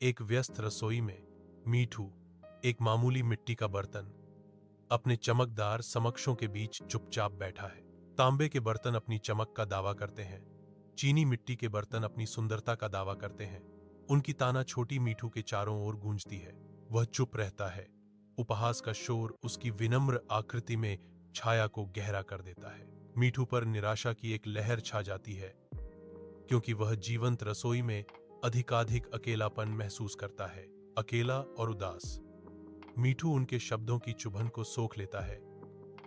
एक व्यस्त रसोई में मीठू, एक मामूली मिट्टी का बर्तन, अपने चमकदार समकक्षों के बीच चुपचाप बैठा है। तांबे के बर्तन अपनी चमक का दावा करते हैं, चीनी मिट्टी के बर्तन अपनी सुंदरता का दावा करते हैं। उनकी ताना छोटी मीठू के चारों ओर गूंजती है। वह चुप रहता है। उपहास का शोर उसकी विनम्र आकृति में छाया को गहरा कर देता है। मीठू पर निराशा की एक लहर छा जाती है, क्योंकि वह जीवंत रसोई में अधिकाधिक अकेलापन महसूस करता है, अकेला और उदास। मीठू उनके शब्दों की चुभन को सोख लेता है।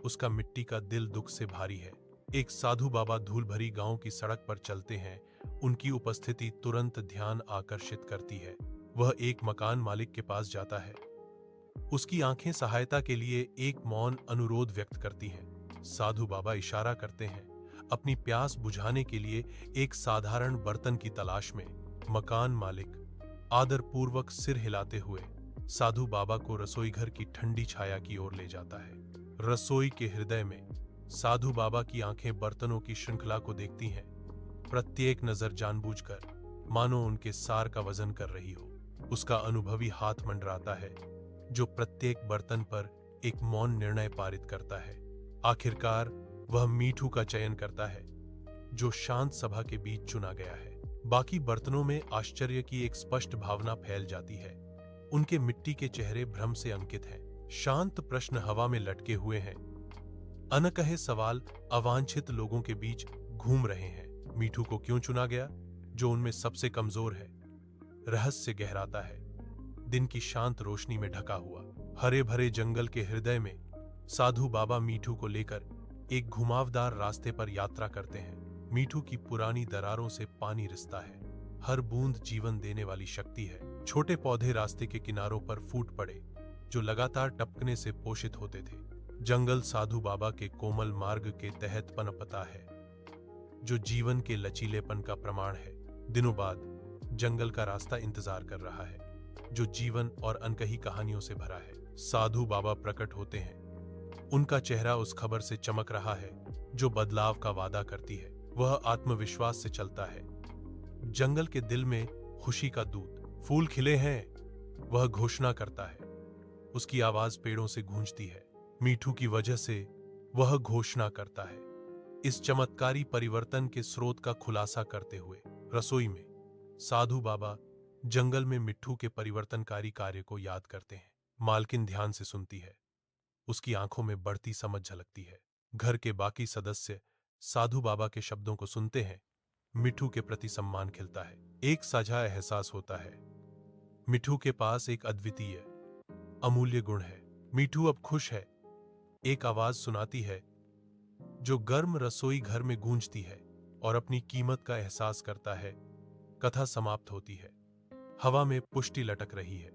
उसका मिट्टी का दिल दुख से भारी है। एक साधु बाबा धूल भरी गांव की सड़क पर चलते हैं। उनकी उपस्थिति तुरंत ध्यान आकर्षित करती है। वह एक मकान मालिक के पास जाता है। उसकी आंखें सहायता के लिए एक मौन अनुरोध व्यक्त करती हैं। साधु बाबा इशारा करते हैं, अपनी प्यास बुझाने के लिए एक साधारण बर्तन की तलाश में। मकान मालिक आदरपूर्वक सिर हिलाते हुए साधु बाबा को रसोई घर की ठंडी छाया की ओर ले जाता है। रसोई के हृदय में साधु बाबा की आंखें बर्तनों की श्रृंखला को देखती हैं, प्रत्येक नजर जानबूझकर, मानो उनके सार का वजन कर रही हो। उसका अनुभवी हाथ मंडराता है, जो प्रत्येक बर्तन पर एक मौन निर्णय पारित करता है। आखिरकार वह मीठू का चयन करता है, जो शांत सभा के बीच चुना गया है। बाकी बर्तनों में आश्चर्य की एक स्पष्ट भावना फैल जाती है। उनके मिट्टी के चेहरे भ्रम से अंकित हैं। शांत प्रश्न हवा में लटके हुए हैं। अनकहे सवाल अवांछित लोगों के बीच घूम रहे हैं। मीठू को क्यों चुना गया, जो उनमें सबसे कमजोर है? रहस्य गहराता है। दिन की शांत रोशनी में ढका हुआ हरे भरे जंगल के हृदय में साधु बाबा मीठू को लेकर एक घुमावदार रास्ते पर यात्रा करते हैं। मीठू की पुरानी दरारों से पानी रिसता है। हर बूंद जीवन देने वाली शक्ति है। छोटे पौधे रास्ते के किनारों पर फूट पड़े, जो लगातार टपकने से पोषित होते थे। जंगल साधु बाबा के कोमल मार्ग के तहत पनपता है, जो जीवन के लचीलेपन का प्रमाण है। दिनों बाद जंगल का रास्ता इंतजार कर रहा है, जो जीवन और अनकही कहानियों से भरा है। साधु बाबा प्रकट होते हैं। उनका चेहरा उस खबर से चमक रहा है जो बदलाव का वादा करती है। वह आत्मविश्वास से चलता है। जंगल के दिल में खुशी का दूत। फूल खिले हैं, वह घोषणा करता है। उसकी आवाज पेड़ों से गूंजती है। मीठू की वजह से वह घोषणा करता है। इस चमत्कारी परिवर्तन के स्रोत का खुलासा करते हुए रसोई में साधु बाबा जंगल में मिट्ठू के परिवर्तनकारी कार्य को याद करते हैं। मालकिन ध्यान से सुनती है। उसकी आंखों में बढ़ती समझ झलकती है। घर के बाकी सदस्य साधु बाबा के शब्दों को सुनते हैं। मिट्ठू के प्रति सम्मान खिलता है। एक साझा एहसास होता है, मिट्ठू के पास एक अद्वितीय, अमूल्य गुण है। मिट्ठू अब खुश है। एक आवाज सुनाती है, जो गर्म रसोई घर में गूंजती है और अपनी कीमत का एहसास करता है। कथा समाप्त होती है। हवा में पुष्टि लटक रही है।